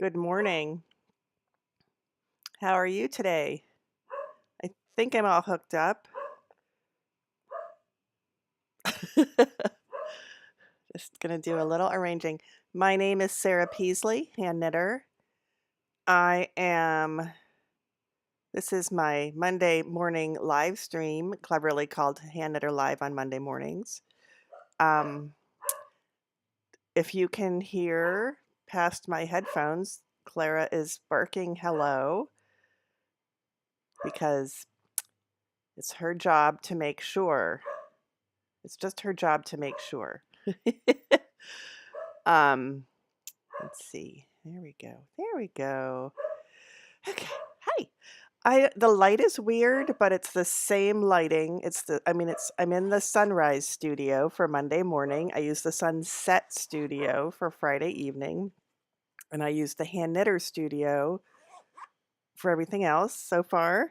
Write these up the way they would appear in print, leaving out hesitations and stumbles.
Good morning. How are you today? I think I'm all hooked up. Just going to do a little arranging. My name is Sarah Peasley, hand knitter. This is my Monday morning live stream, cleverly called Hand Knitter Live on Monday mornings. Um, if you can hear past my headphones, Clara is barking hello because it's her job to make sure. It's just her job to make sure. um, let's see. There we go. There we go. Okay. Hi. The light is weird, but it's the same lighting. I'm in the sunrise studio for Monday morning. I use the sunset studio for Friday evening, and I use the hand knitter studio for everything else so far.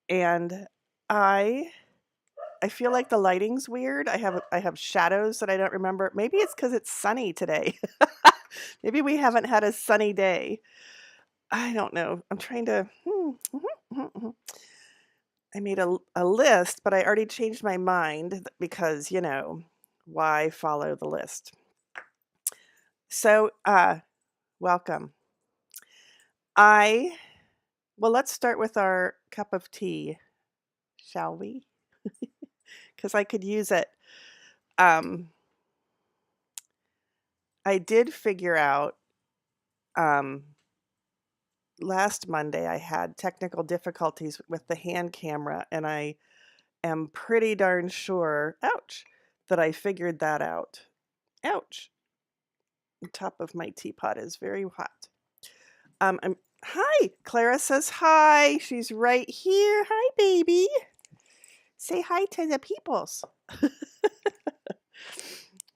And I I feel like the lighting's weird. I have shadows that I don't remember. Maybe it's because it's sunny today. Maybe we haven't had a sunny day. I don't know. I'm trying to. I made a list, but I already changed my mind because, why follow the list? So, welcome. Well, let's start with our cup of tea, shall we? Because I could use it. Um, I did figure out last Monday I had technical difficulties with the hand camera, and I am pretty darn sure, ouch, that I figured that out. Ouch. The top of my teapot is very hot. Hi, Clara says hi. She's right here. Hi, baby. Say hi to the peoples.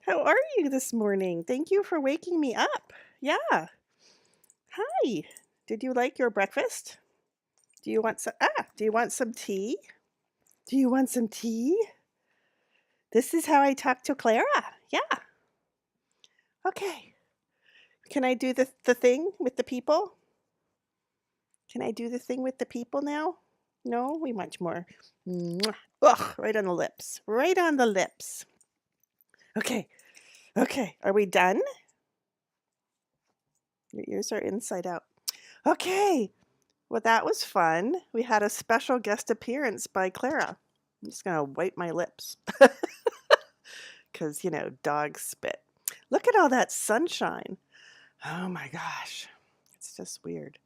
How are you this morning? Thank you for waking me up. Yeah. Hi. Did you like your breakfast? Do you want some tea? Do you want some tea? This is how I talk to Clara. Yeah. Okay. Can I do the thing with the people? Can I do the thing with the people now? No, we want more. Mwah. Ugh, right on the lips. Right on the lips. Okay. Okay. Are we done? Your ears are inside out. Okay. Well, that was fun. We had a special guest appearance by Clara. I'm just going to wipe my lips because, dogs spit. Look at all that sunshine. Oh my gosh. It's just weird.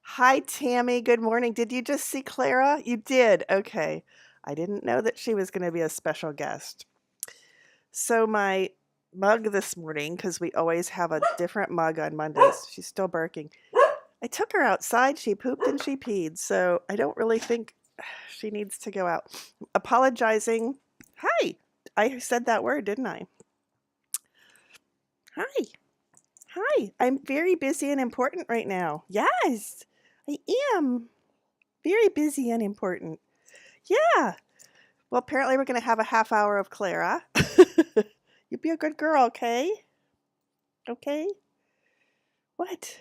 Hi, Tammy. Good morning. Did you just see Clara? You did. Okay. I didn't know that she was going to be a special guest. So my mug this morning, because we always have a different mug on Mondays. She's still barking. I took her outside. She pooped and she peed. So I don't really think she needs to go out. Apologizing. Hi. I said that word, didn't I? Hi. Hi. I'm very busy and important right now. Yes, I am. Very busy and important. Yeah. Well, apparently we're going to have a half hour of Clara. You be a good girl, okay? Okay? What?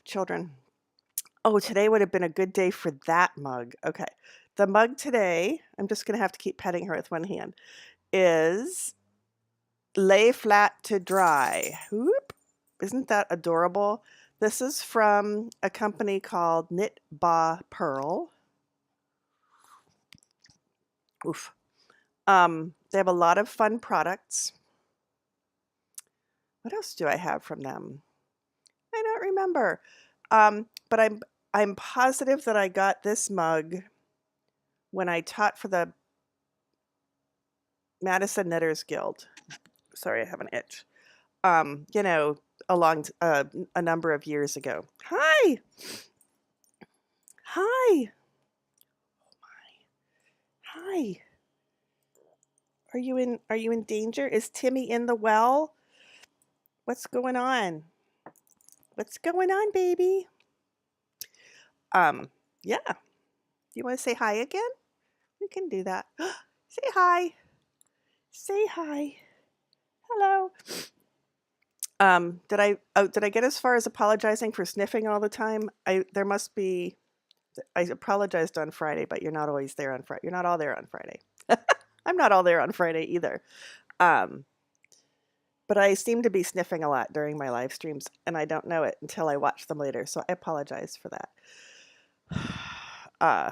Children. Oh, today would have been a good day for that mug. Okay. The mug today, I'm just going to have to keep petting her with one hand, is Lay Flat to Dry. Whoop. Isn't that adorable? This is from a company called Knit Ba Pearl. Oof. They have a lot of fun products. What else do I have from them? I don't remember. But I'm positive that I got this mug when I taught for the Madison Knitters Guild. Sorry, I have an itch. A number of years ago. Hi. Hi. Hi. Are you in danger? Is Timmy in the well? What's going on? What's going on, baby? Yeah. You want to say hi again? We can do that. Say hi. Say hi. Hello. Did I get as far as apologizing for sniffing all the time? There must be I apologized on Friday, but you're not always there on Friday. You're not all there on Friday. I'm not all there on Friday either. Um, but I seem to be sniffing a lot during my live streams, and I don't know it until I watch them later. So I apologize for that. Uh,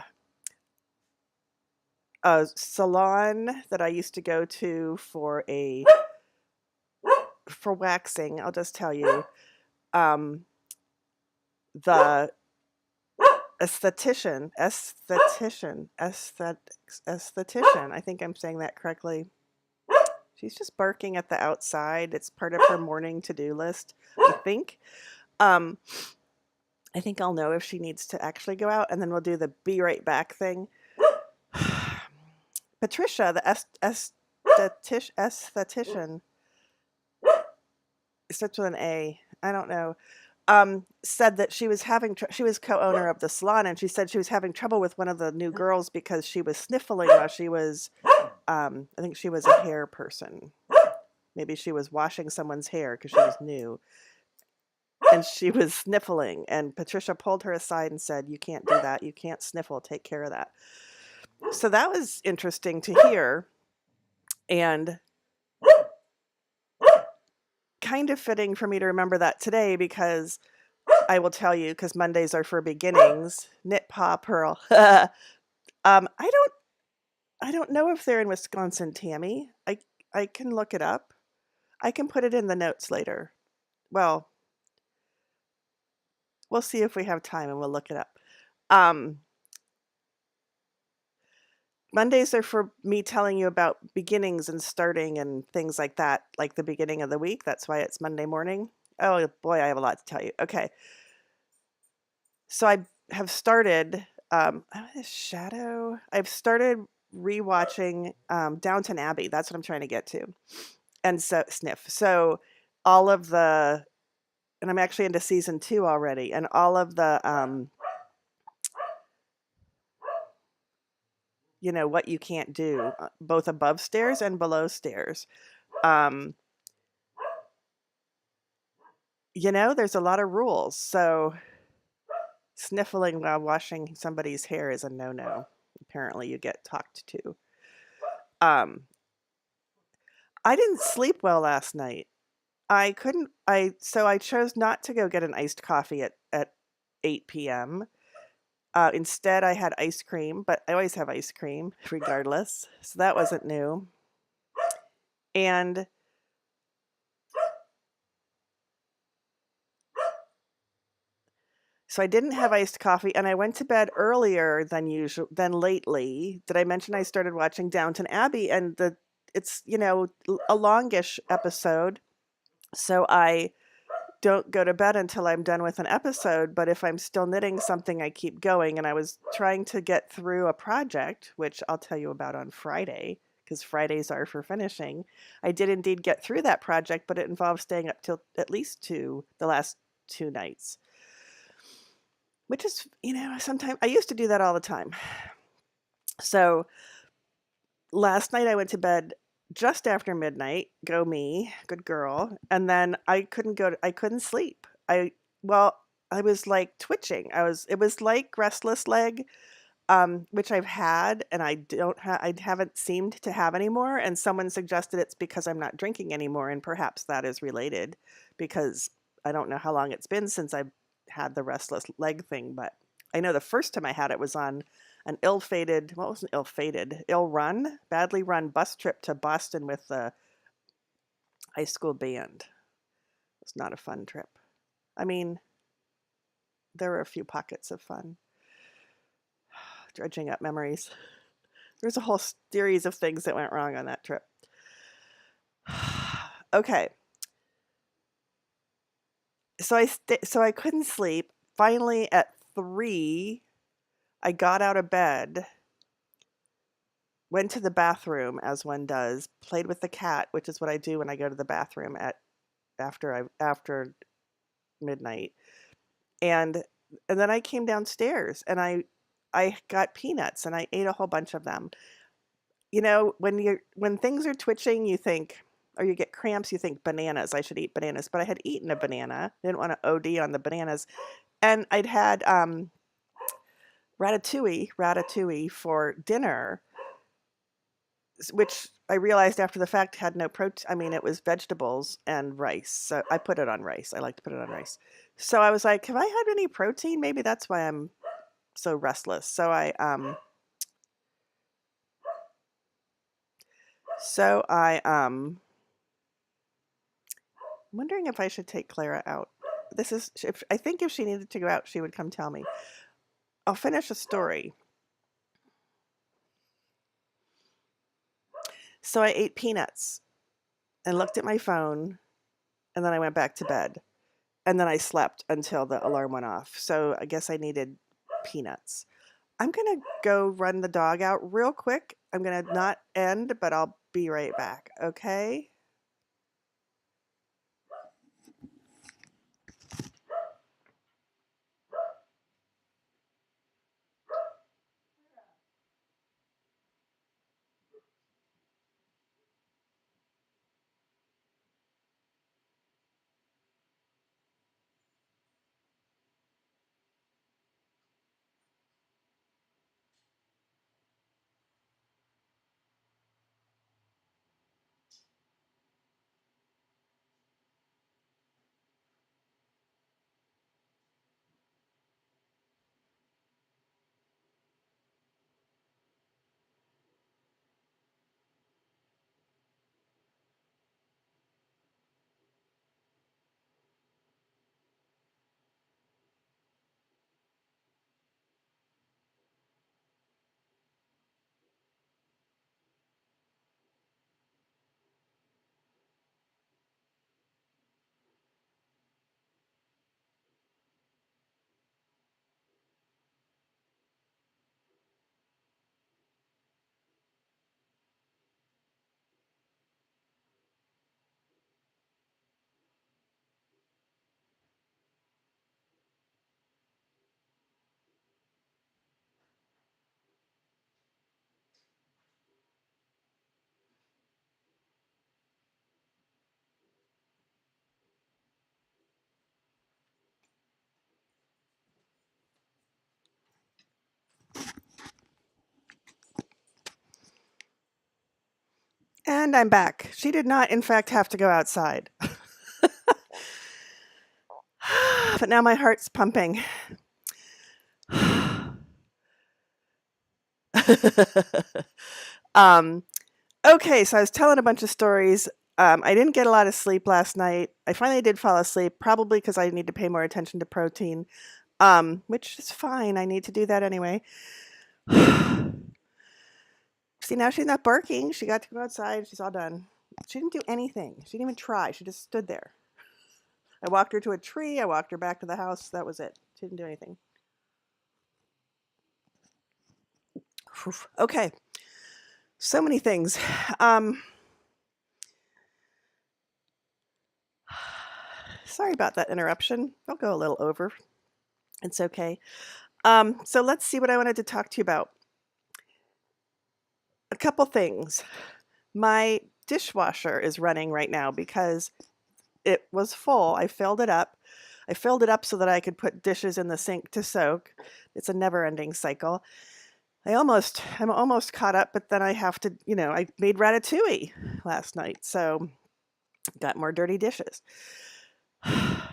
a salon that I used to go to for waxing, I'll just tell you, um, the esthetician. I think I'm saying that correctly. She's just barking at the outside. It's part of her morning to-do list, I think. Um, I think I'll know if she needs to actually go out, and then we'll do the be right back thing. Patricia, the esthetician, it starts with an A. I don't know. Said that she was she was co-owner of the salon, and she said she was having trouble with one of the new girls because she was sniffling while she was, I think she was a hair person. Maybe she was washing someone's hair because she was new, and she was sniffling. And Patricia pulled her aside and said, "You can't do that. You can't sniffle. Take care of that." So that was interesting to hear, and kind of fitting for me to remember that today because I will tell you, because Mondays are for beginnings. Knit Paw Pearl. I don't know if they're in Wisconsin, Tammy. I can look it up. I can put it in the notes later. Well, we'll see if we have time and we'll look it up. Mondays are for me telling you about beginnings and starting and things like that, like the beginning of the week. That's why it's Monday morning. Oh boy, I have a lot to tell you. Okay. So I have started Shadow. I've started rewatching Downton Abbey. That's what I'm trying to get to. And so sniff. So all of the and I'm actually into season 2 already, and all of the what you can't do, both above stairs and below stairs. There's a lot of rules. So sniffling while washing somebody's hair is a no-no. Apparently you get talked to. I didn't sleep well last night. So I chose not to go get an iced coffee at 8 p.m. Instead, I had ice cream, but I always have ice cream regardless. So that wasn't new. And so I didn't have iced coffee, and I went to bed earlier than lately. Did I mention I started watching Downton Abbey? And it's a longish episode, so I don't go to bed until I'm done with an episode. But if I'm still knitting something, I keep going. And I was trying to get through a project, which I'll tell you about on Friday, because Fridays are for finishing. I did indeed get through that project, but it involved staying up till at least the last 2 nights. Which is, sometimes I used to do that all the time. So last night I went to bed just after midnight. Go me, good girl. And then I couldn't sleep. I was like twitching. It was like restless leg, which I've had and I haven't seemed to have anymore. And someone suggested it's because I'm not drinking anymore, and perhaps that is related, because I don't know how long it's been since I've had the restless leg thing, but I know the first time I had it was on an badly run bus trip to Boston with the high school band. It was not a fun trip. I mean, there were a few pockets of fun. Dredging up memories. There's a whole series of things that went wrong on that trip. Okay. So I couldn't sleep. Finally, at 3, I got out of bed, went to the bathroom, as one does, played with the cat, which is what I do when I go to the bathroom after midnight, and then I came downstairs and I got peanuts and I ate a whole bunch of them. When things are twitching, you think, or you get cramps, you think bananas, I should eat bananas, but I had eaten a banana, didn't want to OD on the bananas, and I'd had ratatouille for dinner, which I realized after the fact had no protein. I mean, it was vegetables and rice. So I put it on rice. I like to put it on rice. So I was like, have I had any protein? Maybe that's why I'm so restless. So I'm wondering if I should take Clara out. This is if I think if she needed to go out, she would come tell me. I'll finish a story. So I ate peanuts and looked at my phone, and then I went back to bed. And then I slept until the alarm went off. So I guess I needed peanuts. I'm going to go run the dog out real quick. I'm going to not end, but I'll be right back. Okay? And I'm back. She did not, in fact, have to go outside. But now my heart's pumping. um, okay, so I was telling a bunch of stories. I didn't get a lot of sleep last night. I finally did fall asleep, probably because I need to pay more attention to protein, which is fine. I need to do that anyway. See, now she's not barking. She got to go outside. She's all done. She didn't do anything. She didn't even try. She just stood there. I walked her to a tree. I walked her back to the house. That was it. She didn't do anything. Whew. Okay. So many things. Sorry about that interruption. I'll go a little over. It's okay. So let's see what I wanted to talk to you about. A couple things. My dishwasher is running right now because it was full. I filled it up. I filled it up so that I could put dishes in the sink to soak. It's a never-ending cycle. I'm almost caught up, but then I have to, I made ratatouille last night, so got more dirty dishes. I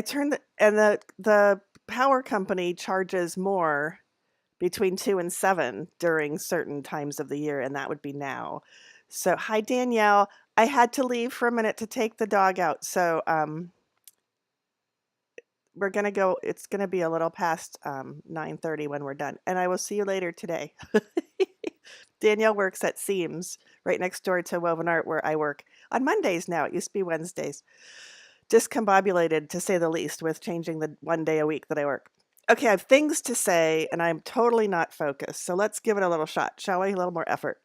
turned the power company charges more between 2 and 7 during certain times of the year, and that would be now. So, hi Danielle. I had to leave for a minute to take the dog out. So, we're gonna go. It's gonna be a little past 9:30 when we're done, and I will see you later today. Danielle works at Seams, right next door to Woven Art, where I work on Mondays now. It used to be Wednesdays. Discombobulated, to say the least, with changing the one day a week that I work. Okay, I have things to say, and I'm totally not focused. So let's give it a little shot, shall we? A little more effort.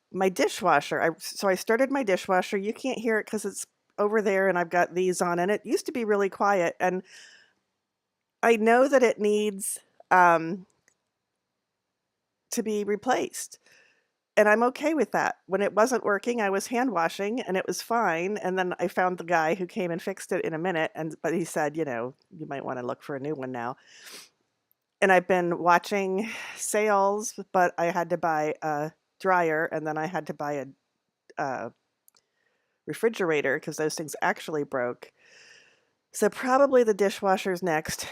My dishwasher. So I started my dishwasher. You can't hear it because it's over there, and I've got these on, and it used to be really quiet. And I know that it needs to be replaced. And I'm okay with that. When it wasn't working, I was hand washing and it was fine. And then I found the guy who came and fixed it in a minute. But he said, you might want to look for a new one now. And I've been watching sales, but I had to buy a dryer and then I had to buy a refrigerator because those things actually broke. So probably the dishwasher's next.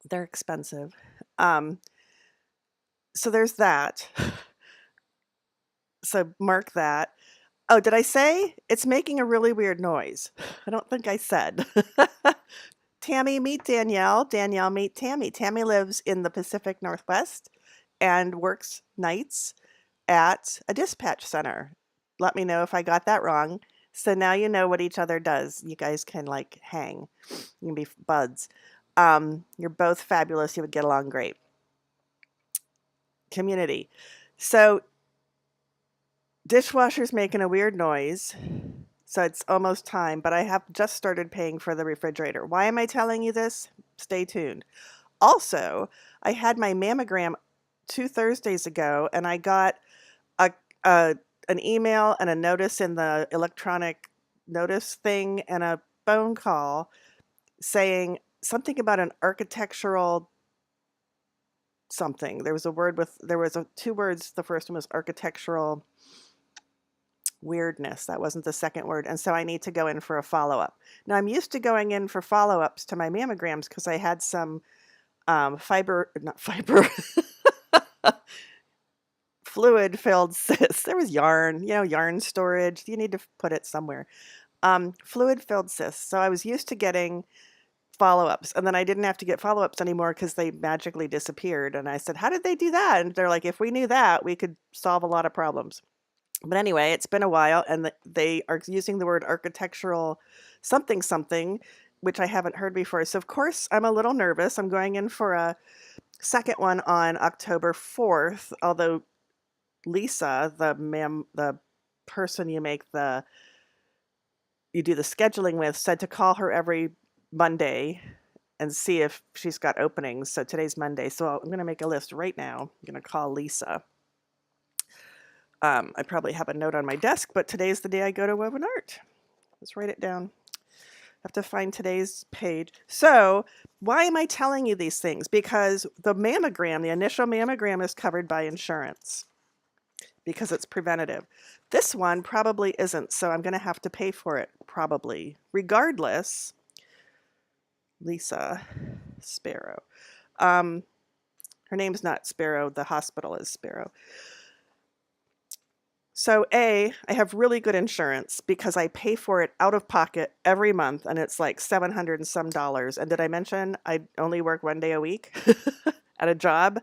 They're expensive. So there's that. So mark that. Oh, did I say it's making a really weird noise? I don't think I said. Tammy, meet Danielle. Danielle, meet Tammy. Tammy lives in the Pacific Northwest and works nights at a dispatch center. Let me know if I got that wrong. So now you know what each other does. You guys can like hang. You can be buds. You're both fabulous. You would get along great. Community. So dishwasher's making a weird noise. So it's almost time, but I have just started paying for the refrigerator. Why am I telling you this? Stay tuned. Also, I had my mammogram 2 Thursdays ago, and I got a, an email and a notice in the electronic notice thing and a phone call saying something about an architectural something. There was two words. The first one was architectural weirdness. That wasn't the second word. And so I need to go in for a follow-up. Now I'm used to going in for follow-ups to my mammograms because I had some fluid-filled cysts. There was yarn, yarn storage. You need to put it somewhere. Fluid-filled cysts. So I was used to getting follow-ups, and then I didn't have to get follow-ups anymore because they magically disappeared. And I said, how did they do that? And they're like, if we knew that, we could solve a lot of problems. But anyway, it's been a while, and they are using the word architectural something something, which I haven't heard before. So of course I'm a little nervous. I'm going in for a second one on October 4th, although Lisa, the person you do the scheduling with, said to call her every Monday and see if she's got openings. So today's Monday. So I'm going to make a list right now. I'm going to call Lisa. I probably have a note on my desk, but today's the day I go to Woven Art. Let's write it down. I have to find today's page. So why am I telling you these things? Because the initial mammogram is covered by insurance because it's preventative. This one probably isn't, so I'm going to have to pay for it, probably. Regardless, Lisa Sparrow. Her name's not Sparrow. The hospital is Sparrow. So I have really good insurance because I pay for it out of pocket every month, and it's like $700 and some. And did I mention I only work 1 day a week at a job,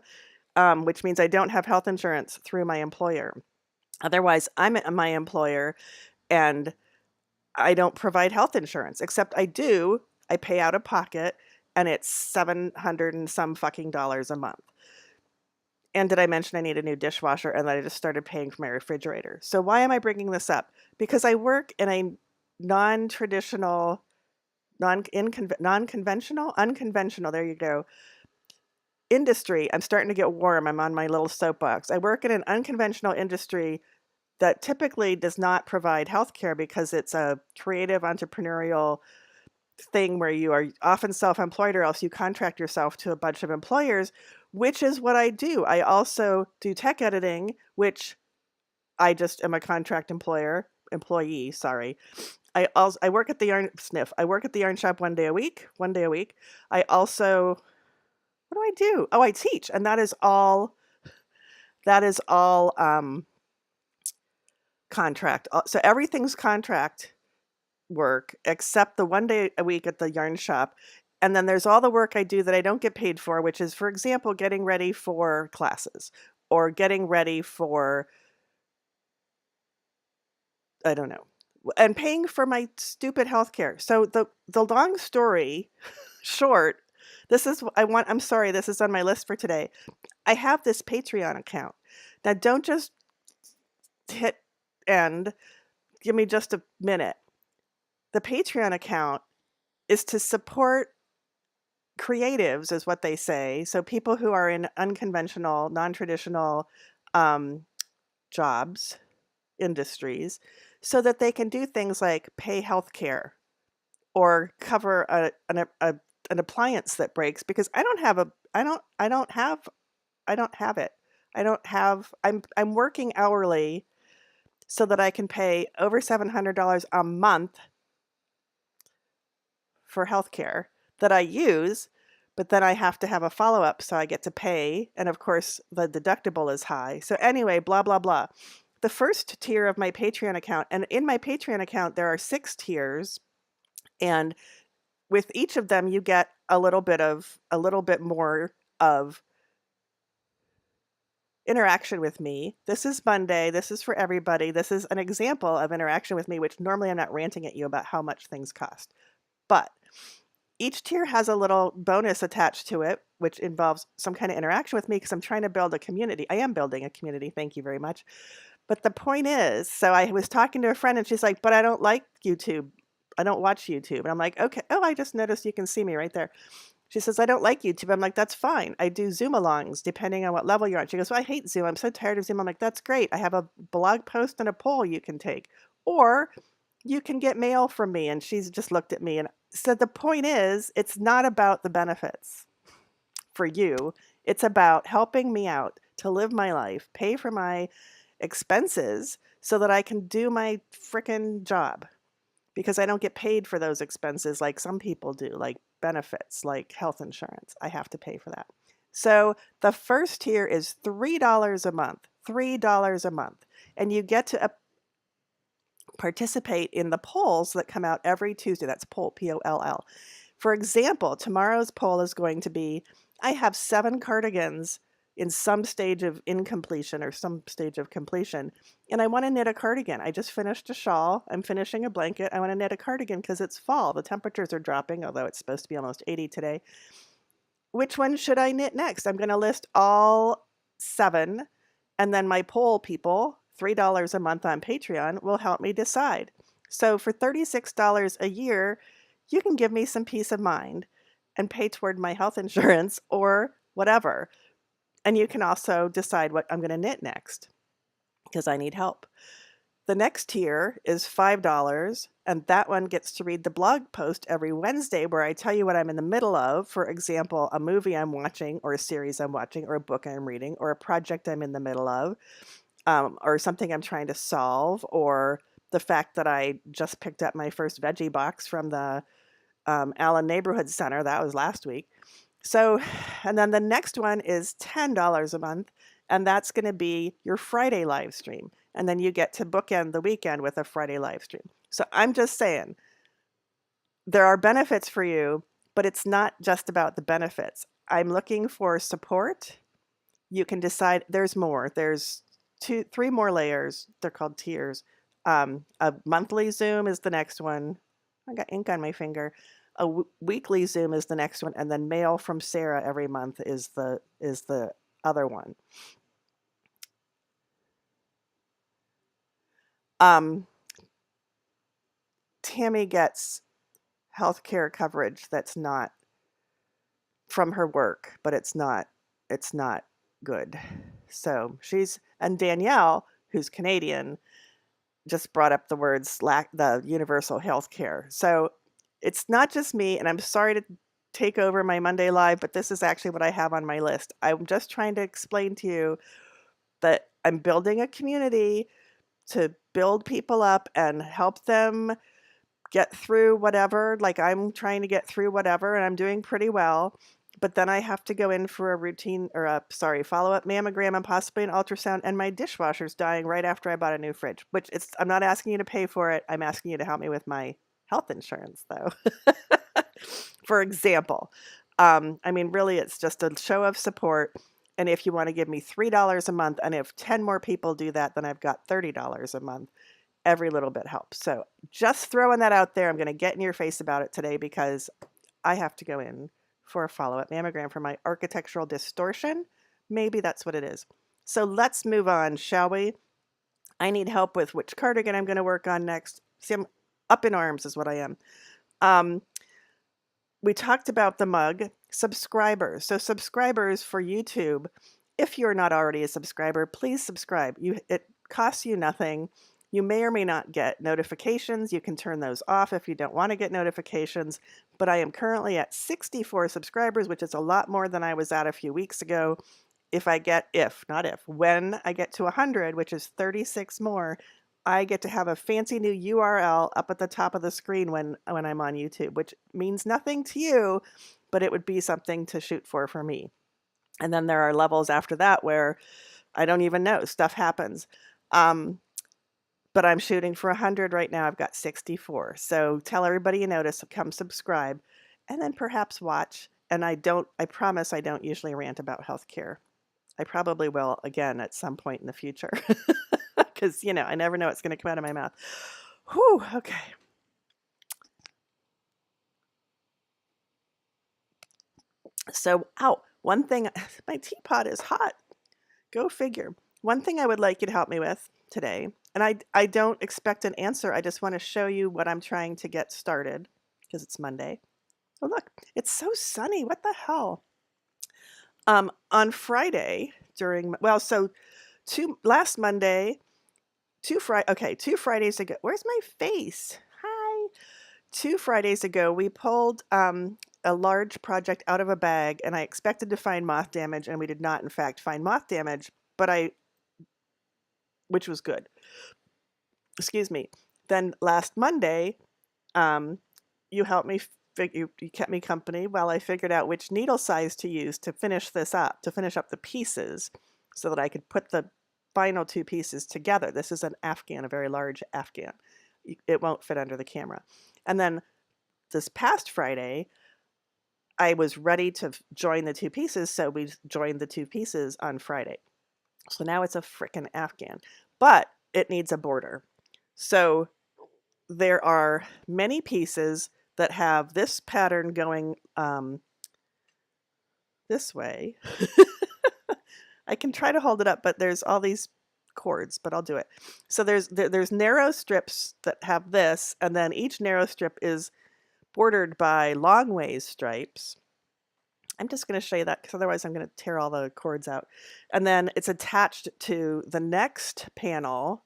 which means I don't have health insurance through my employer. Otherwise, I'm my employer, and I don't provide health insurance, except I do. I pay out of pocket, and it's $700 and some fucking dollars a month. And did I mention I need a new dishwasher and that I just started paying for my refrigerator? So why am I bringing this up? Because I work in a non-traditional, unconventional, there you go, industry. I'm starting to get warm. I'm on my little soapbox. I work in an unconventional industry that typically does not provide healthcare because it's a creative entrepreneurial thing where you are often self-employed or else you contract yourself to a bunch of employers, which is what I do. I also do tech editing, which I just am a contract employee, sorry. I work at the yarn sniff. I work at the yarn shop 1 day a week. I also, what do I do? Oh, I teach, and that is all contract. So everything's contract work except the 1 day a week at the yarn shop. And then there's all the work I do that I don't get paid for, which is, for example, getting ready for classes or getting ready for, I don't know, and paying for my stupid healthcare. So the long story short, I'm sorry, this is on my list for today. I have this Patreon account. Now don't just hit end. Give me just a minute. The Patreon account is to support creatives, is what they say. So people who are in unconventional, non-traditional jobs, industries, so that they can do things like pay health care or cover an appliance that breaks because I don't have it. I don't have I'm working hourly so that I can pay over $700 a month for healthcare that I use, but then I have to have a follow-up so I get to pay, and of course the deductible is high. So anyway, blah blah blah. The first tier of my Patreon account, and in my Patreon account there are 6 tiers, and with each of them you get a little bit more of interaction with me. This is Monday. This is for everybody. This is an example of interaction with me, which normally I'm not ranting at you about how much things cost. But each tier has a little bonus attached to it, which involves some kind of interaction with me because I'm trying to build a community. I am building a community. Thank you very much. But the point is, so I was talking to a friend and she's like, but I don't like YouTube. I don't watch YouTube. And I'm like, okay. Oh, I just noticed you can see me right there. She says, I don't like YouTube. I'm like, that's fine. I do Zoom alongs depending on what level you're on. She goes, well, I hate Zoom. I'm so tired of Zoom. I'm like, that's great. I have a blog post and a poll you can take. Or you can get mail from me. And she's just looked at me and said, the point is, it's not about the benefits for you. It's about helping me out to live my life, pay for my expenses so that I can do my frickin' job because I don't get paid for those expenses like some people do, like benefits, like health insurance. I have to pay for that. So the first tier is $3 a month, $3 a month. And you get to participate in the polls that come out every Tuesday. That's poll, P-O-L-L. For example, tomorrow's poll is going to be, I have 7 cardigans in some stage of incompletion or some stage of completion, and I want to knit a cardigan. I just finished a shawl. I'm finishing a blanket. I want to knit a cardigan because it's fall. The temperatures are dropping, although it's supposed to be almost 80 today. Which one should I knit next? I'm going to list all 7, and then my poll people, $3 a month on Patreon, will help me decide. So for $36 a year, you can give me some peace of mind and pay toward my health insurance or whatever. And you can also decide what I'm going to knit next because I need help. The next tier is $5, and that one gets to read the blog post every Wednesday where I tell you what I'm in the middle of. For example, a movie I'm watching or a series I'm watching or a book I'm reading or a project I'm in the middle of or something I'm trying to solve or the fact that I just picked up my first veggie box from the Allen Neighborhood Center. That was last week. So, and then the next one is $10 a month, and that's going to be your Friday live stream. And then you get to bookend the weekend with a Friday live stream. So I'm just saying, there are benefits for you, but it's not just about the benefits. I'm looking for support. You can decide, there's more. There's 3 more layers. They're called tiers. A monthly Zoom is the next one. I got ink on my finger. A weekly Zoom is the next one, and then mail from Sarah every month is the other one. Tammy gets healthcare coverage that's not from her work, but it's not good. So and Danielle, who's Canadian, just brought up the words the universal health care. So it's not just me, and I'm sorry to take over my Monday Live, but this is actually what I have on my list. I'm just trying to explain to you that I'm building a community to build people up and help them get through whatever. Like I'm trying to get through whatever, and I'm doing pretty well. But then I have to go in for a follow-up mammogram and possibly an ultrasound, and my dishwasher's dying right after I bought a new fridge, I'm not asking you to pay for it. I'm asking you to help me with my health insurance, though. For example, I mean, really, it's just a show of support. And if you want to give me $3 a month, and if 10 more people do that, then I've got $30 a month. Every little bit helps. So just throwing that out there. I'm going to get in your face about it today because I have to go in for a follow-up mammogram for my architectural distortion. Maybe that's what it is. So let's move on, shall we? I need help with which cardigan I'm going to work on next. See, I'm up in arms is what I am. We talked about the mug. Subscribers. So subscribers for YouTube, if you're not already a subscriber, please subscribe. It costs you nothing. You may or may not get notifications. You can turn those off if you don't want to get notifications. But I am currently at 64 subscribers, which is a lot more than I was at a few weeks ago. When I get to 100, which is 36 more, I get to have a fancy new URL up at the top of the screen when I'm on YouTube, which means nothing to you, but it would be something to shoot for me. And then there are levels after that where I don't even know, stuff happens. But I'm shooting for 100 right now. I've got 64. So tell everybody you notice, come subscribe, and then perhaps watch. And I promise I don't usually rant about healthcare. I probably will again at some point in the future because, I never know what's going to come out of my mouth. Whew, okay. So, one thing, my teapot is hot. Go figure. One thing I would like you to help me with today, and I don't expect an answer. I just want to show you what I'm trying to get started because it's Monday. Oh, look, it's so sunny. What the hell? On Friday last Monday, 2 Fridays ago. Where's my face? Hi. 2 Fridays ago, we pulled a large project out of a bag, and I expected to find moth damage, and we did not, in fact, find moth damage, which was good. Excuse me. Then last Monday, you helped me. You kept me company while I figured out which needle size to use to finish this up, to finish up the pieces, so that I could put the final 2 pieces together. This is an Afghan, a very large Afghan. It won't fit under the camera. And then this past Friday, I was ready to join the 2 pieces, so we joined the 2 pieces on Friday. So now it's a frickin' Afghan, but it needs a border. So there are many pieces that have this pattern going this way. I can try to hold it up, but there's all these cords, but I'll do it. So there's narrow strips that have this, and then each narrow strip is bordered by long ways stripes. I'm just going to show you that because otherwise I'm going to tear all the cords out. And then it's attached to the next panel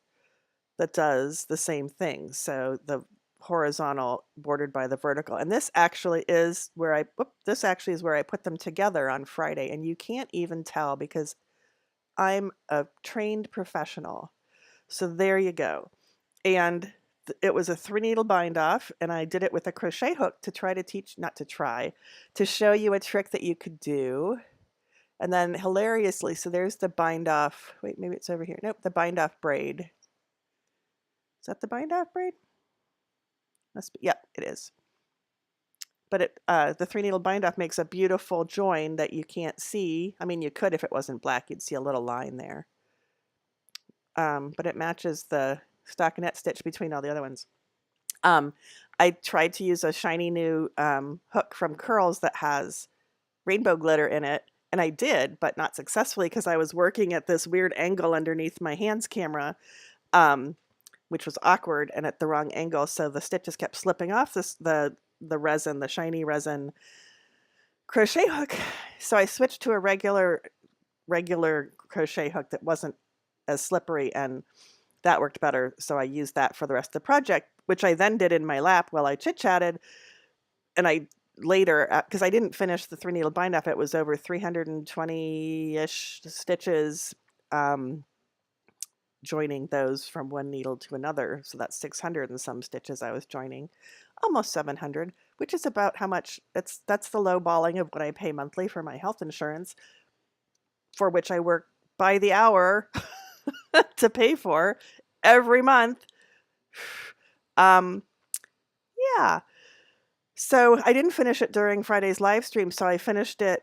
that does the same thing. So the horizontal bordered by the vertical. And this actually is where I put them together on Friday. And you can't even tell because I'm a trained professional. So there you go. And it was a 3-needle bind off, and I did it with a crochet hook to show you a trick that you could do. And then hilariously, so there's the bind off. Wait, maybe it's over here. Nope, the bind off braid. Is that the bind off braid? Must be. Yep, it is. But the 3-needle bind off makes a beautiful join that you can't see. I mean, you could if it wasn't black, you'd see a little line there. But it matches the stockinette stitch between all the other ones. I tried to use a shiny new hook from Curls that has rainbow glitter in it, and I did, but not successfully because I was working at this weird angle underneath my hands camera, which was awkward and at the wrong angle, so the stitches kept slipping off the resin, the shiny resin crochet hook. So I switched to a regular crochet hook that wasn't as slippery, and that worked better. So I used that for the rest of the project, which I then did in my lap while I chit-chatted. And I later, because I didn't finish the 3-needle bind off, it was over 320-ish stitches, joining those from one needle to another. So that's 600 and some stitches I was joining, almost 700, which is about how much, that's the low balling of what I pay monthly for my health insurance, for which I work by the hour to pay for every month. Yeah. So I didn't finish it during Friday's live stream, so I finished it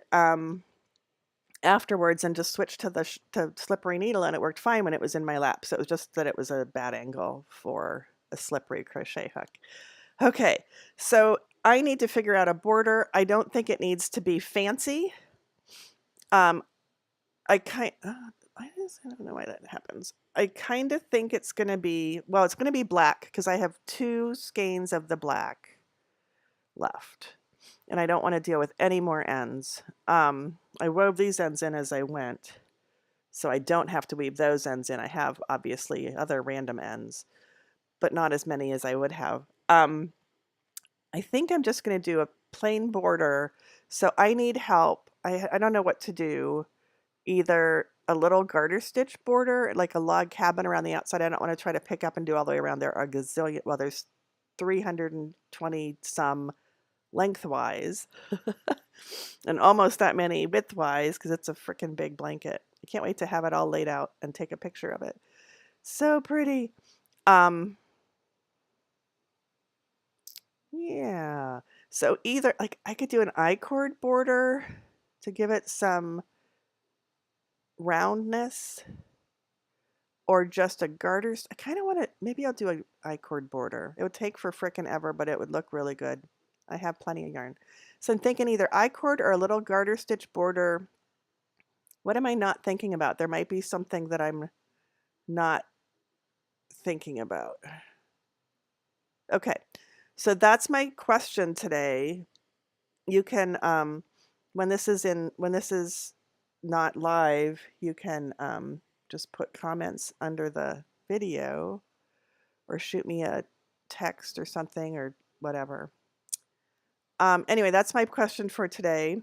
afterwards and just switched to slippery needle, and it worked fine when it was in my lap. So it was just that it was a bad angle for a slippery crochet hook. Okay, so I need to figure out a border. I don't think it needs to be fancy. I don't know why that happens. I kind of think it's going to be, well, it's going to be black because I have 2 skeins of the black left, and I don't want to deal with any more ends. I wove these ends in as I went, So I don't have to weave those ends in. I have obviously other random ends, but not as many as I would have. I think I'm just going to do a plain border. So I need help. I don't know what to do. Either a little garter stitch border, like a log cabin around the outside. I don't want to try to pick up and do all the way around. There are a gazillion, well, there's 320 some lengthwise and almost that many widthwise because it's a freaking big blanket. I can't wait to have it all laid out and take a picture of it. So pretty. Yeah. So either like I could do an I-cord border to give it some roundness or just a garter. I kind of want to, maybe I'll do a I-cord border. It would take for frickin' ever, but it would look really good. I have plenty of yarn. So I'm thinking either I-cord or a little garter stitch border. What am I not thinking about? There might be something that I'm not thinking about. Okay. So that's my question today. You can when this is not live, you can just put comments under the video or shoot me a text or something or whatever. Anyway, that's my question for today.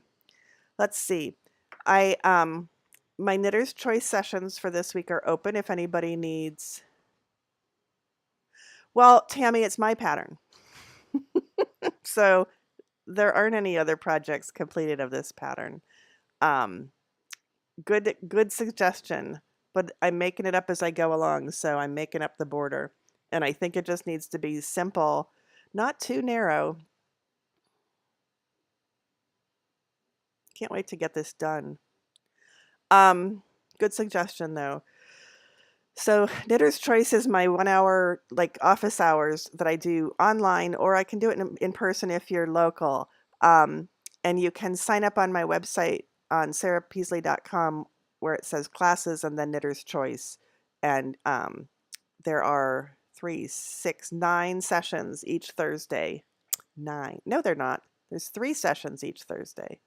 Let's see. My Knitter's Choice sessions for this week are open if anybody needs. Well, Tammy, it's my pattern. So there aren't any other projects completed of this pattern. Good suggestion, but I'm making it up as I go along, so I'm making up the border. And I think it just needs to be simple, not too narrow. Can't wait to get this done. Good suggestion though. So Knitter's Choice is my 1 hour like office hours that I do online, or I can do it in person if you're local. And you can sign up on my website on sarahpeasley.com where it says classes and then Knitter's Choice. And there are 3, 6, 9 sessions each Thursday. 9. No, they're not. There's 3 sessions each Thursday.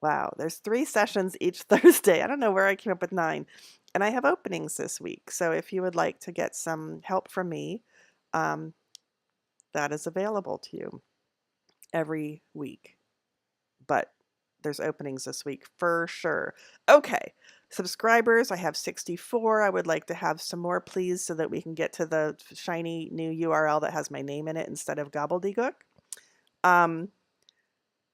Wow, there's 3 sessions each Thursday. I don't know where I came up with 9. And I have openings this week. So if you would like to get some help from me, that is available to you every week. But there's openings this week for sure. Okay, subscribers, I have 64. I would like to have some more, please, so that we can get to the shiny new URL that has my name in it instead of gobbledygook.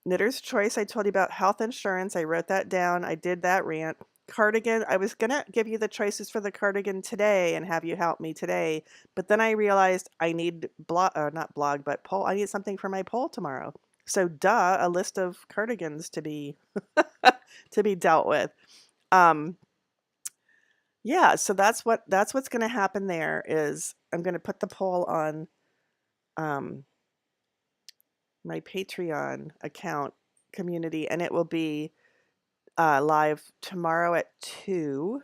Knitter's Choice, I told you about health insurance. I wrote that down. I did that rant. Cardigan, I was going to give you the choices for the cardigan today and have you help me today. But then I realized I need not blog, but poll. I need something for my poll tomorrow. So duh, a list of cardigans to be to be dealt with. Yeah, so that's what's going to happen there is I'm going to put the poll on my Patreon account community, and it will be live tomorrow at 2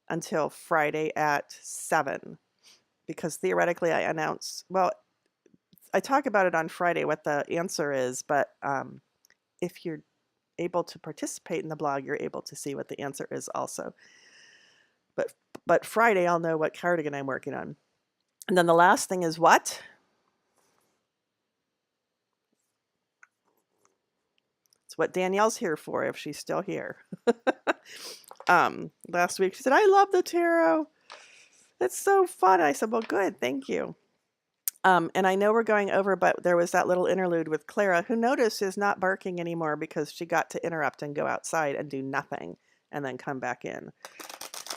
until Friday at 7, because theoretically I talk about it on Friday what the answer is, but if you're able to participate in the blog, you're able to see what the answer is also. But Friday I'll know what cardigan I'm working on. And then the last thing is what? It's what Danielle's here for if she's still here. Last week she said, I love the tarot. It's so fun. I said, well, good. Thank you. And I know we're going over, but there was that little interlude with Clara, who notice is not barking anymore because she got to interrupt and go outside and do nothing and then come back in.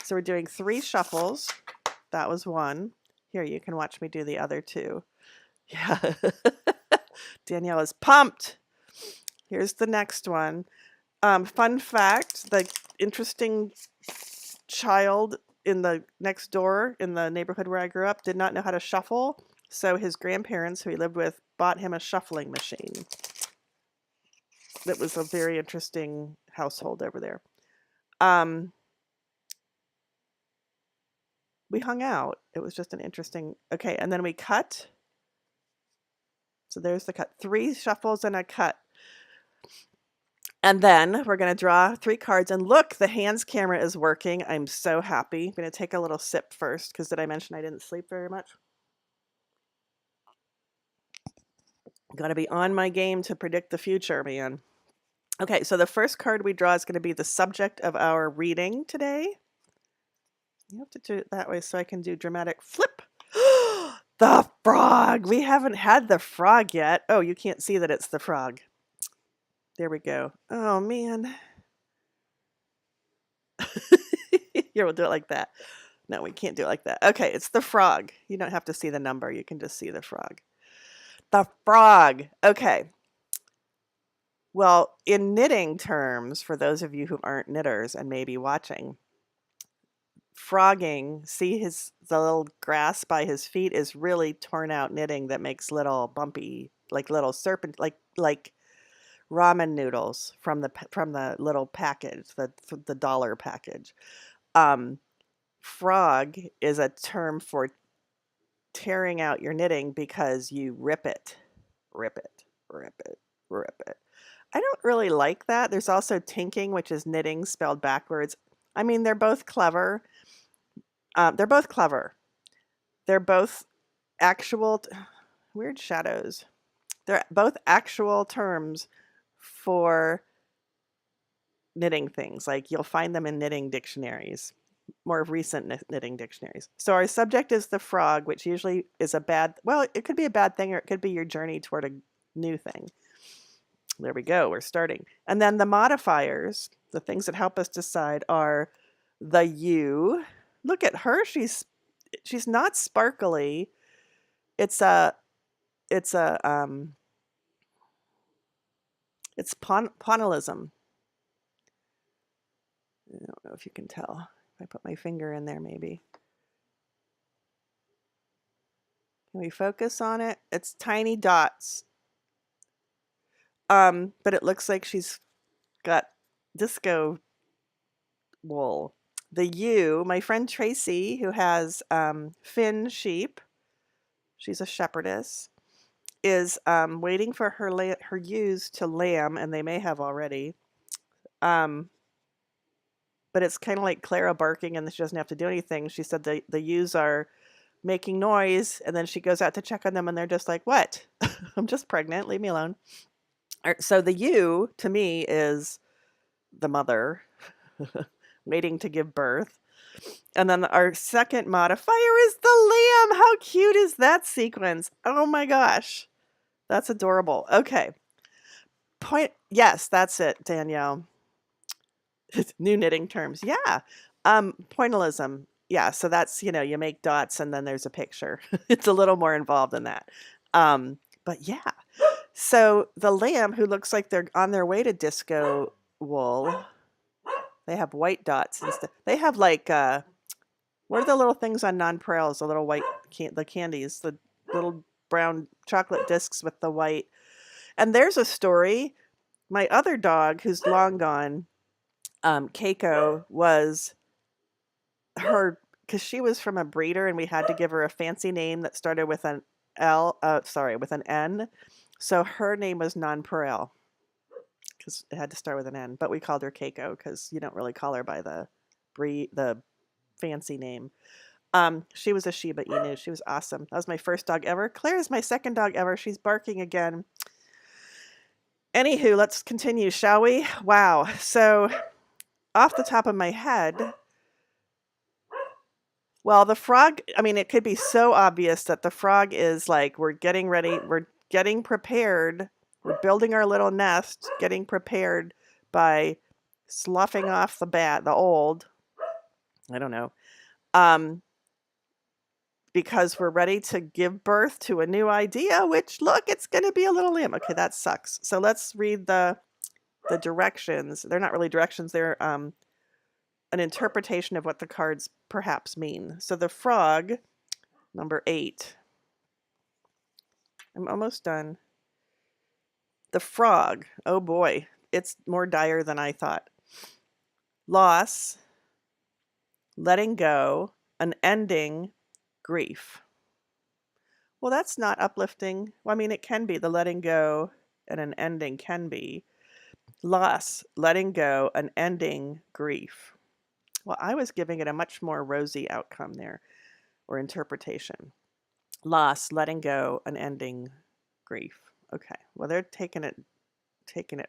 So we're doing 3 shuffles. That was 1. Here, you can watch me do the other 2. Yeah. Danielle is pumped. Here's the next one. Fun fact, the interesting child in the next door in the neighborhood where I grew up did not know how to shuffle. So his grandparents, who he lived with, bought him a shuffling machine. That was a very interesting household over there. We hung out. It was just an interesting... Okay, and then we cut. So there's the cut. 3 shuffles and a cut. And then we're going to draw 3 cards. And look, the hands camera is working. I'm so happy. I'm going to take a little sip first because did I mention I didn't sleep very much? Got to be on my game to predict the future, man. Okay, so the first card we draw is going to be the subject of our reading today. You have to do it that way so I can do dramatic flip. The frog! We haven't had the frog yet. Oh, you can't see that it's the frog. There we go. Oh, man. Here, we'll do it like that. No, we can't do it like that. Okay, it's the frog. You don't have to see the number. You can just see the frog. The frog. Okay. Well, in knitting terms, for those of you who aren't knitters and maybe watching, frogging, see the little grass by his feet is really torn out knitting that makes little bumpy, like little serpent, like ramen noodles from the little package, the dollar package. Frog is a term for tearing out your knitting because you rip it, rip it, rip it, rip it. I don't really like that. There's also tinking, which is knitting spelled backwards. I mean, they're both clever. They're both clever. They're both actual, weird shadows. They're both actual terms for knitting things. Like you'll find them in knitting dictionaries, more recent knitting dictionaries. So our subject is the frog, which usually is it could be a bad thing or it could be your journey toward a new thing. There we go, we're starting. And then the modifiers, the things that help us decide are the you. Look at her, she's not sparkly. It's pointillism. I don't know if you can tell. If I put my finger in there, maybe. Can we focus on it? It's tiny dots. But it looks like she's got disco wool. The ewe, my friend Tracy, who has Finn sheep, she's a shepherdess, is waiting for her ewes to lamb, and they may have already. But it's kind of like Clara barking, and she doesn't have to do anything. She said the ewes are making noise, and then she goes out to check on them, and they're just like, "What? I'm just pregnant. Leave me alone." So the ewe, to me, is the mother waiting to give birth. And then our second modifier is the lamb. How cute is that sequence? Oh my gosh. That's adorable. Okay. Yes, that's it, Danielle. New knitting terms. Yeah. Pointillism. Yeah, so that's, you make dots and then there's a picture. It's a little more involved than that. But yeah. So the lamb, who looks like they're on their way to disco wool, they have white dots instead. They have like what are the little things on nonpareils? The little white the candies, the little brown chocolate discs with the white. And there's a story. My other dog, who's long gone, Keiko, was because she was from a breeder, and we had to give her a fancy name that started with an with an N. So her name was Nonpareil because it had to start with an N. But we called her Keiko because you don't really call her by the fancy name. She was a Shiba Inu. She was awesome. That was my first dog ever. Claire is my second dog ever. She's barking again. Anywho, let's continue, shall we? Wow. So off the top of my head, well, the frog, I mean, it could be so obvious that the frog is like, we're getting ready, we're getting prepared, we're building our little nest, getting prepared by sloughing off the old, I don't know, because we're ready to give birth to a new idea, which, look, it's going to be a little lamb. Okay, that sucks. So let's read the directions. They're not really directions. They're an interpretation of what the cards perhaps mean. So the frog, number 8. I'm almost done. The frog. Oh boy, it's more dire than I thought. Loss, letting go, an ending, grief. Well, that's not uplifting. Well, I mean, it can be. The letting go and an ending can be. Loss, letting go, an ending, grief. Well, I was giving it a much more rosy outcome there, or interpretation. Loss, letting go, an ending, grief. Okay. Well, they're taking it in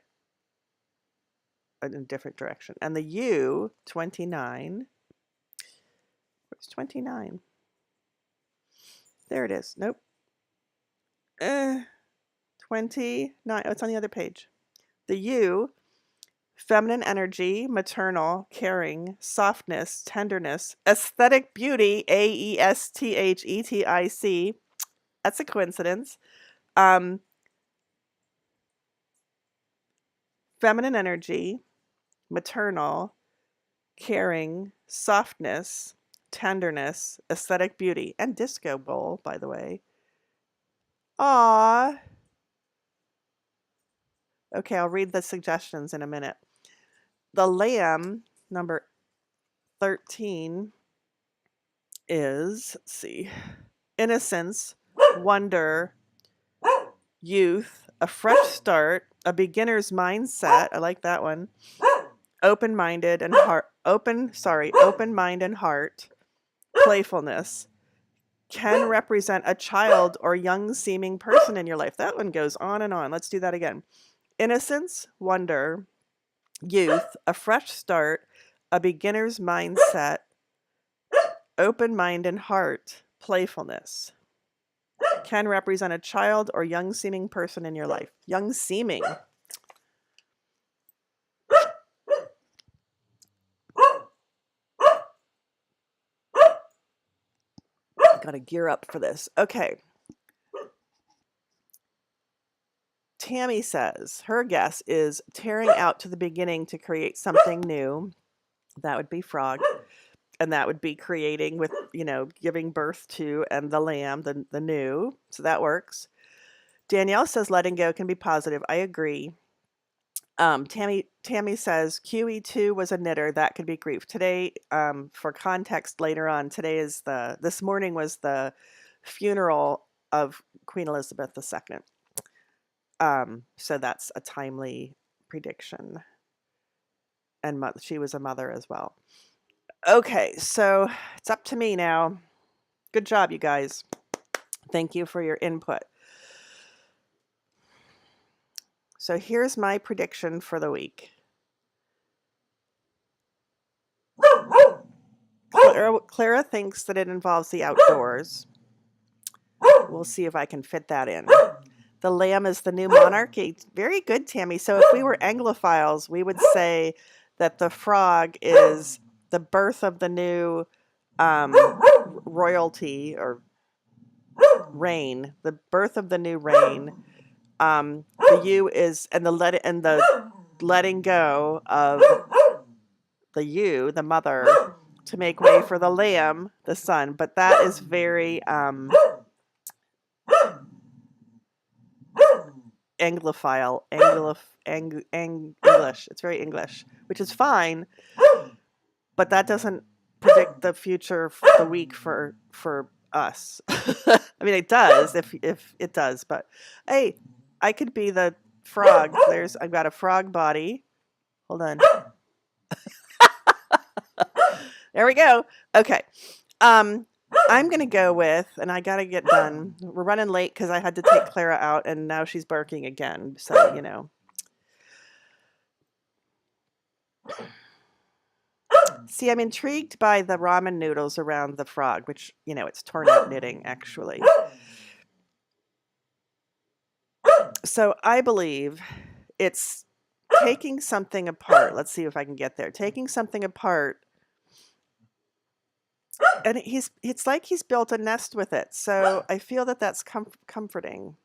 a different direction. And the U, 29. Where's 29? There it is. Nope. 29. Oh, it's on the other page. The U, feminine energy, maternal, caring, softness, tenderness, aesthetic beauty, AESTHETIC. That's a coincidence. Feminine energy, maternal, caring, softness, tenderness, aesthetic beauty, and disco bowl, by the way. Aww. Okay, I'll read the suggestions in a minute. The lamb, number 13, is, let's see, innocence, wonder, youth, a fresh start, a beginner's mindset. I like that one. Open mind and heart, playfulness, can represent a child or young seeming person in your life. That one goes on and on. Let's do that again. Innocence, wonder, youth, a fresh start, a beginner's mindset, open mind and heart, playfulness. Can represent a child or young seeming person in your life. Young seeming. Got to gear up for this. Okay. Tammy says her guess is tearing out to the beginning to create something new. That would be frog. And that would be creating with, giving birth to, and the lamb, the new. So that works. Danielle says letting go can be positive. I agree. Tammy says QE2 was a knitter. That could be grief. Today, for context later on, this morning was the funeral of Queen Elizabeth II. So that's a timely prediction. And she was a mother as well. Okay, so it's up to me now. Good job, you guys. Thank you for your input. So here's my prediction for the week. Clara thinks that it involves the outdoors. We'll see if I can fit that in. The lamb is the new monarchy. Very good, Tammy. So if we were Anglophiles, we would say that the frog is the birth of the new royalty or reign. The birth of the new reign. The U is the letting go of the U, the mother, to make way for the lamb, the son. But that is very Anglophile, English. It's very English, which is fine, but that doesn't predict the future, the week for us. I mean, it does if it does, but hey, I could be the frog. I've got a frog body. Hold on. There we go. Okay. I'm going to go with, and I got to get done. We're running late because I had to take Clara out, and now she's barking again. So, See, I'm intrigued by the ramen noodles around the frog, which, it's torn out knitting, actually. So I believe it's taking something apart. Let's see if I can get there. Taking something apart. And it's like he's built a nest with it. So I feel that that's comforting.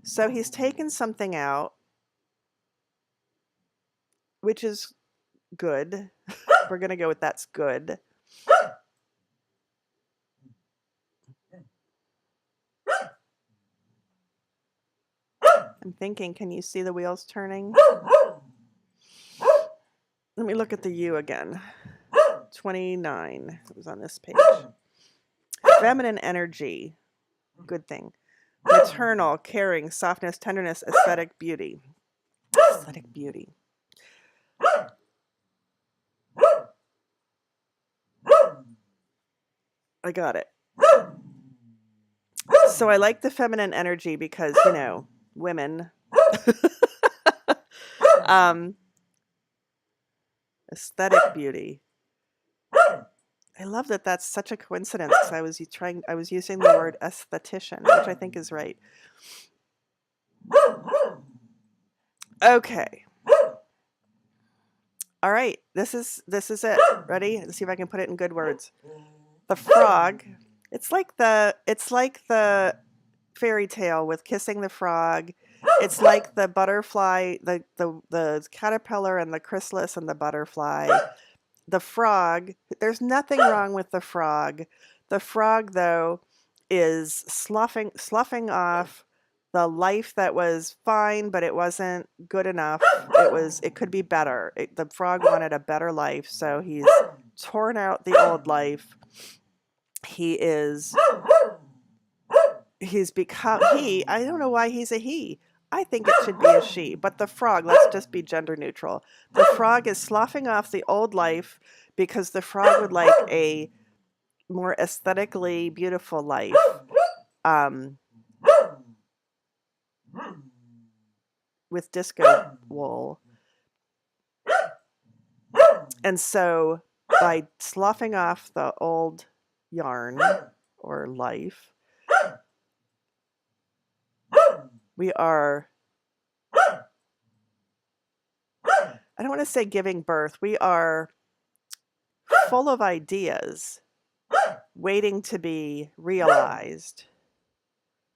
So he's taken something out, which is good. We're going to go with that's good. I'm thinking, can you see the wheels turning? Let me look at the U again. 29. It was on this page. Feminine energy. Good thing. maternal, caring, softness, tenderness, aesthetic beauty. Aesthetic beauty. I got it. So I like the feminine energy because, you know, women. Aesthetic beauty. I love that that's such a coincidence because I was using the word aesthetician, which I think is right. Okay. All right. This is it. Ready? Let's see if I can put it in good words. The frog. It's like the fairy tale with kissing the frog. It's like the butterfly, the caterpillar and the chrysalis and the butterfly. The frog, there's nothing wrong with the frog. The frog, though, is sloughing off the life that was fine, but it wasn't good enough. It could be better. The frog wanted a better life, so he's torn out the old life. He's become I don't know why he's a he. I think it should be a she, but the frog, let's just be gender neutral. The frog is sloughing off the old life because the frog would like a more aesthetically beautiful life. With disco wool. And so by sloughing off the old yarn or life, we are, I don't want to say giving birth, we are full of ideas waiting to be realized,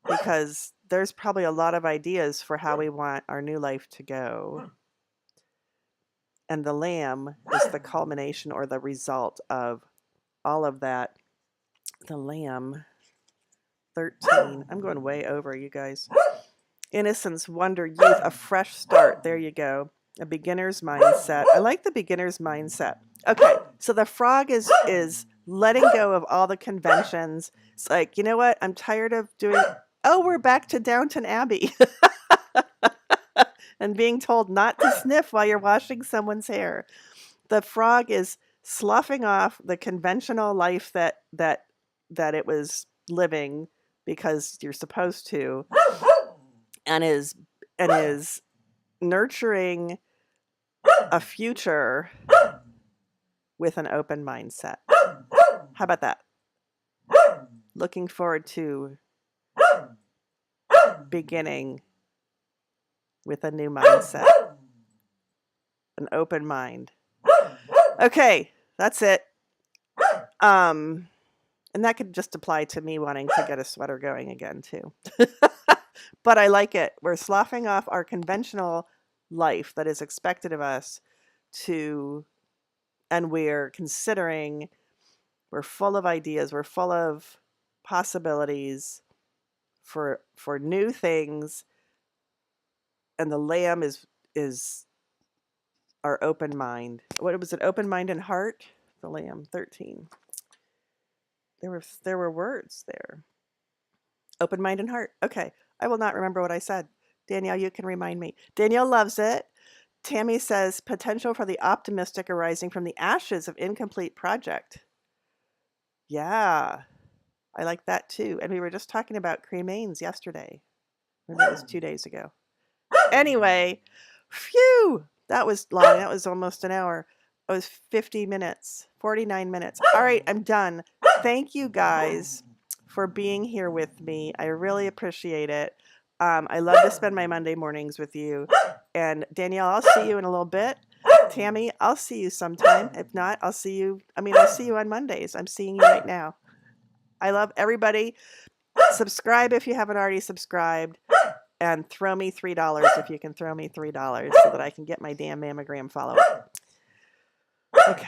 because there's probably a lot of ideas for how we want our new life to go. And the lamb is the culmination or the result of all of that. The lamb, 13. I'm going way over, you guys. Innocence, wonder, youth, a fresh start. There you go. A beginner's mindset. I like the beginner's mindset. Okay, so the frog is letting go of all the conventions. It's like, you know what? I'm tired of doing... Oh, we're back to Downton Abbey. And being told not to sniff while you're washing someone's hair. The frog is sloughing off the conventional life that it was living because you're supposed to, and is nurturing a future with an open mindset. How about that? Looking forward to beginning with a new mindset, an open mind. Okay, that's it. And that could just apply to me wanting to get a sweater going again too. But I like it. We're sloughing off our conventional life that is expected of us and we're considering, we're full of ideas, we're full of possibilities for new things. And the lamb is our open mind. What was it? Open mind and heart? The lamb, 13. There were words there. Open mind and heart. Okay. I will not remember what I said. Danielle, you can remind me. Danielle loves it. Tammy says, potential for the optimistic arising from the ashes of incomplete project. Yeah. I like that too. And we were just talking about cremains yesterday. Maybe it was 2 days ago. Anyway, phew, that was long. That was almost an hour. It was 50 minutes, 49 minutes. All right, I'm done. Thank you guys for being here with me. I really appreciate it. I love to spend my Monday mornings with you. And Danielle, I'll see you in a little bit. Tammy, I'll see you sometime. If not, I'll see you on Mondays. I'm seeing you right now. I love everybody. Subscribe if you haven't already subscribed. And throw me $3 if you can throw me $3 so that I can get my damn mammogram follow-up. Okay.